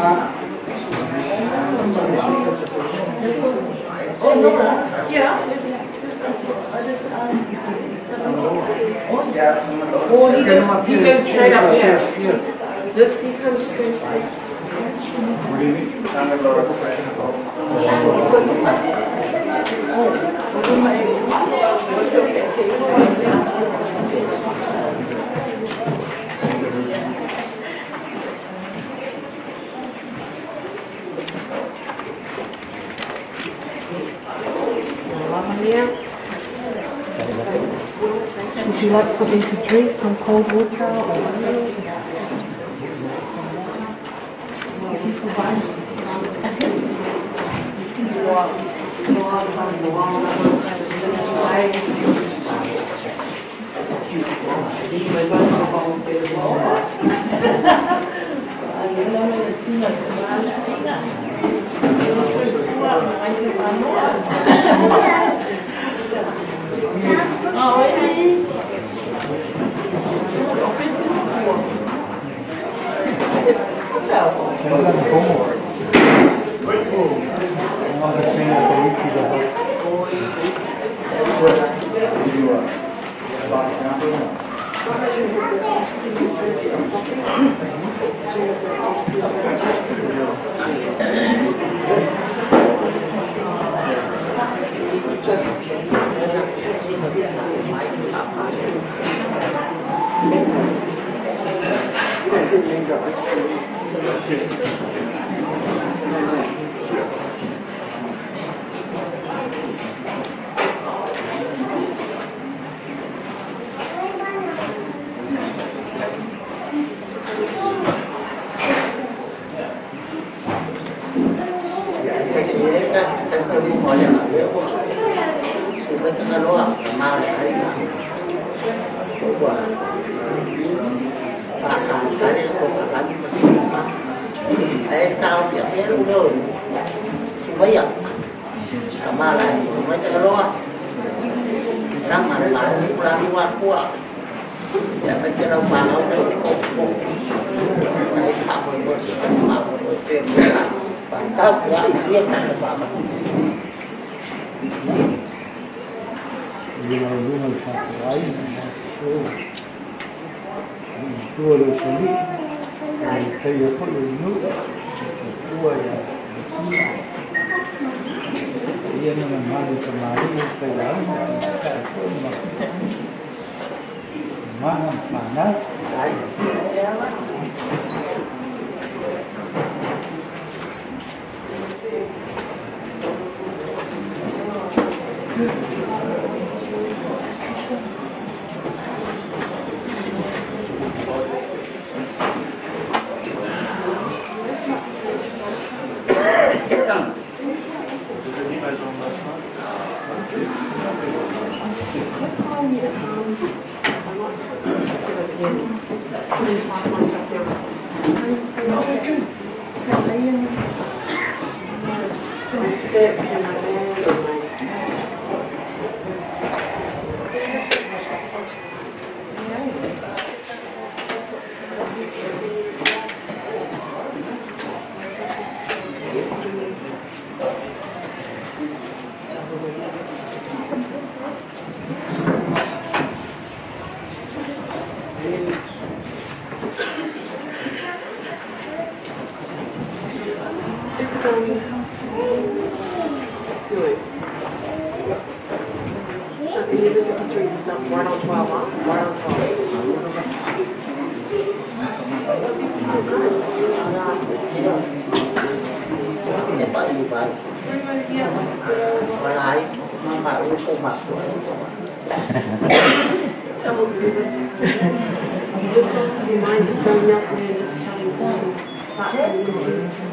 Yeah. Well, he goes straight up here. This he comes straight up. What do you mean? Would you like something to drink, some cold water or if you survive?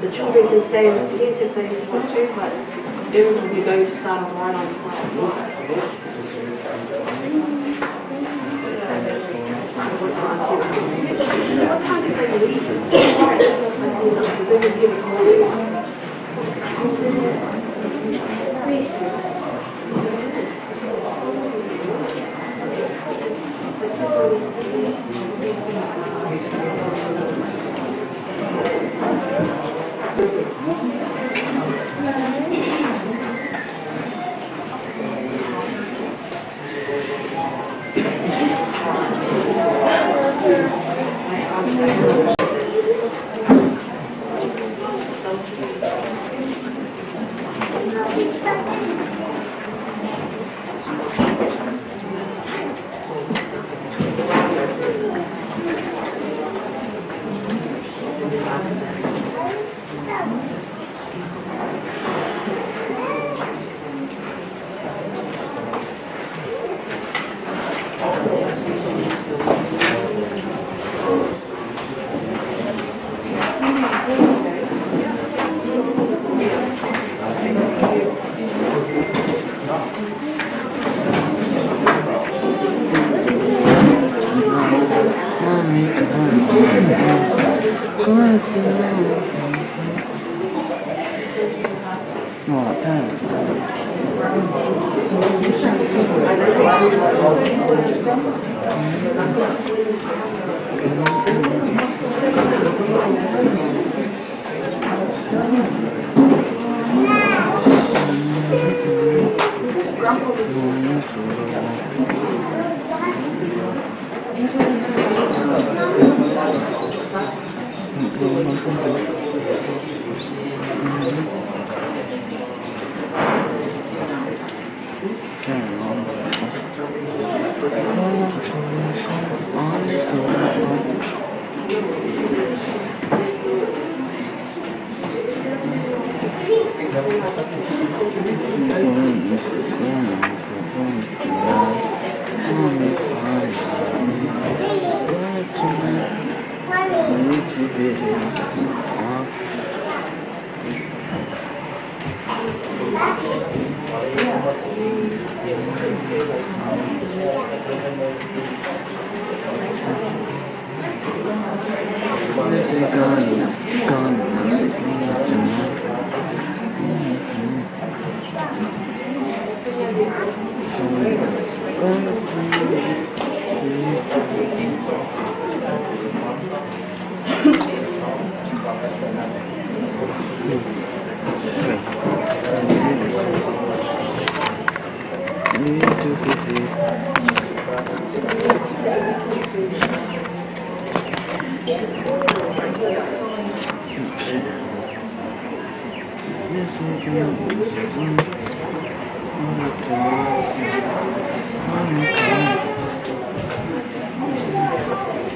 The children can stay in the tent if they want to, but everyone will be going to start on right on 12. What time did they leave? Because they would give us more leave.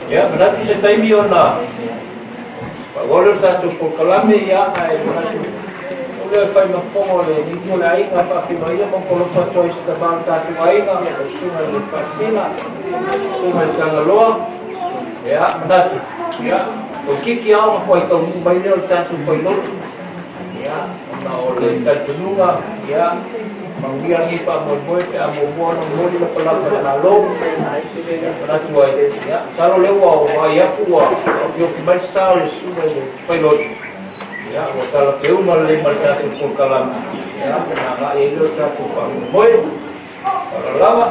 Ya, berarti saya taimi ona. Agora está tu por calame ya, ai berarti. Ule fai ma fomo le ni mo lai ka pa ki mai mo ko pa choice ta ban ta tu ai na mo suma le fascina. Suma le tangaloa. Ya, berarti. Ya, o que há uma coisa que vai ler tanto foi outro. Ya, na ole ta tunga, ya. Mangia ni pa mo boite a mo bono mo ni pa la na lo. Na tua ya. Salo le wa ya kuwa. Yo fumai sal suma le foi outro. Ya, o tala que uma le malta por kalam. Ya, na ga ele ta por pa mo boy. Para lava.